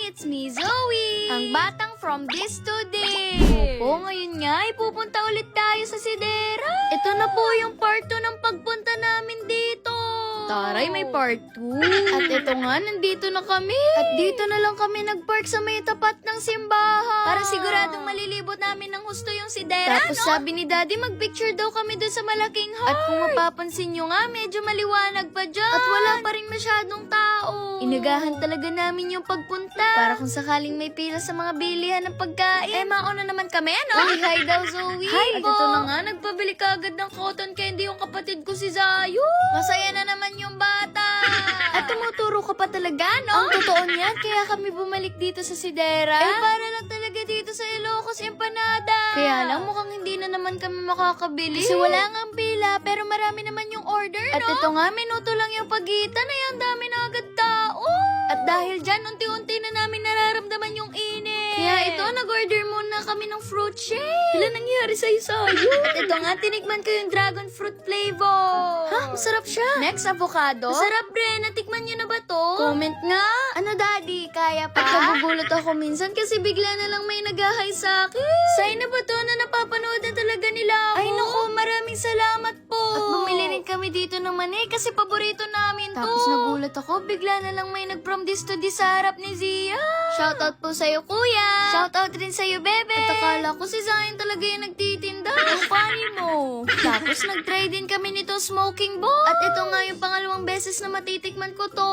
It's me, Zoe! Ang batang from this to this! Opo, ngayon nga, ipupunta ulit tayo sa Sidera! Ito na po yung part 2 ng pagpunta namin dito! Taray, may part 2! At ito nga, nandito na kami! At dito na lang kami nagpark sa may tapat ng simbahan! Para siguradong malilibot namin ng husto yung Sidera, tapos sabi ni Daddy, magpicture daw kami doon sa malaking heart! At kung mapapansin nyo nga, medyo maliwanag pa dyan! At wala pa rin masyadong tao! Inagahan talaga namin yung pagpunta. Para kung sakaling may pila sa mga bilihan ng pagkain. Mauna naman kami, ano? Uy, hi daw, Zoe. Hi po. At ito na nga, nagpabili ka agad ng cotton candy yung kapatid ko si Zayo. Masaya na naman yung bata. At tumuturo ka pa talaga, no? Ang totoo niyan, kaya kami bumalik dito sa Sidera. Para lang talaga dito sa Ilocos Empanada. Kaya lang, mukhang hindi na naman kami makakabili. Kasi wala nga pila, pero marami naman yung order, no? At ito nga, minuto lang yung pagitan. Ay, ang dami na agad tao. At dahil dyan, unti-unti na namin nararamdaman yung init. Kaya ito, nag-order muna kami ng fruit shake. Wala nangyari sa'yo. At ito nga, tinikman ko yung dragon fruit flavor. Ha? Masarap siya. Next, avocado. Masarap rin. Natikman niyo na ba to? Comment nga. Ano, Daddy? Kaya pa? At nagugulat ako minsan kasi bigla na lang may nag-hi sa akin. Sign na ba to na napapanood na talaga nila ako? Ay, naku, maraming salamat po. At bumili rin kami dito ng mani kasi paborito namin to. Tapos nagulat ako, bigla na lang may nag-from this to this sa harap ni Zia. Shoutout po sa'yo, kuya. Shoutout rin sa'yo, bebe. At akala ko si Zion talaga yung nagtitinda. Ang funny mo. Tapos nag-try din kami nito smoking ball. At ito nga yung pangalawang beses na matitikman ko to.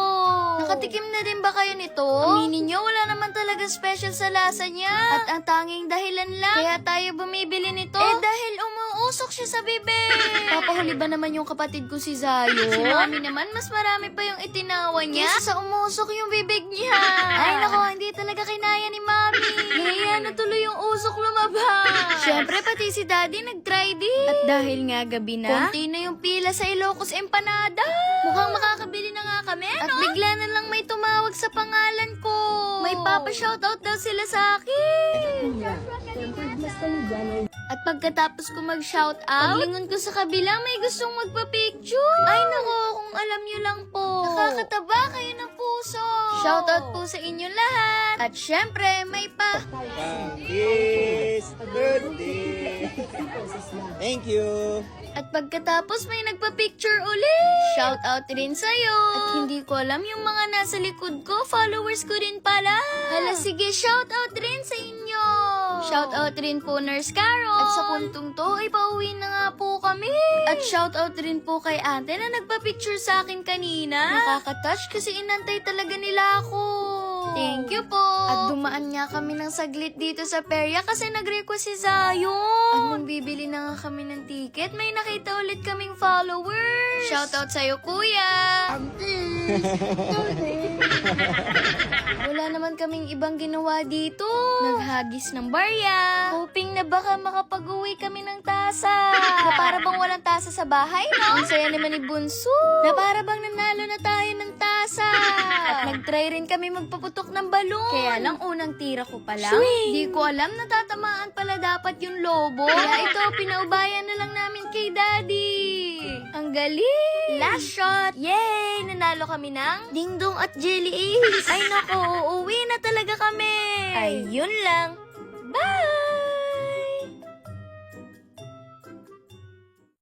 Nakatikim na din ba kayo nito? Aminin nyo, wala naman talaga special sa lasa niya. At ang tanging dahilan lang kaya tayo bumibili nito. Dahil umuusok siya sa bibig. Papahuli ba naman yung kapatid ko si Zayo? Si Mami naman, mas marami pa yung itinawa niya. Kesa sa umusok yung bibig niya. Ay nako, hindi talaga kinaya ni Mami. Kaya na tuloy yung usok lumabas. Siyempre, pati si Daddy nag-try din. At dahil nga gabi na, konti na yung pila sa Ilocos Empanada. Mukhang makakabili na nga kami, no? At bigla na lang may tumawag sa pangalan ko. May papa-shoutout daw sila sa akin. At pagkatapos ko mag-shoutout, paglingon ko sa kabila, may gustong magpa-picture. Ay nako, kung alam nyo lang po. Nakakataba kayo ng puso. Shoutout po sa inyo lahat. At syempre, may pa... Yes, birthday. Thank you. At pagkatapos may nagpa-picture uli. Shoutout rin sa'yo. At hindi ko alam yung mga nasa likod ko, followers ko din pala. Hala, sige, shoutout rin sa inyo. Shoutout rin po, Nurse Carol. At sa puntong to, ay pauwi na nga po kami. At shoutout rin po kay ate na nagpa-picture sa akin kanina. Nakaka-touch kasi inantay talaga nila ako. Thank you po. At dumaan nga kami ng saglit dito sa perya kasi nag-request si Zayon. At nung bibili na nga kami ng ticket, may nakita ulit kaming followers. Shoutout sa'yo, kuya. Wala naman kaming ibang ginawa dito. Naghagis ng barya. Hoping na baka makapag-uwi kami ng tasa. Na para bang walang tasa sa bahay, no? Ang saya naman ni Bunso. Na para bang nanalo na tayo ng tasa. At nag-try rin kami magpaputok ng balon. Kaya lang unang tira ko pa lang. Di ko alam natatamaan pala dapat yung lobo. Kaya ito, pinaubayan na lang namin kay Daddy. Ang galing! Last shot! Yay! Nanalo kami ng dingdong at jelly ace. Ay nako, uuwi na talaga kami. Ayun lang. Bye!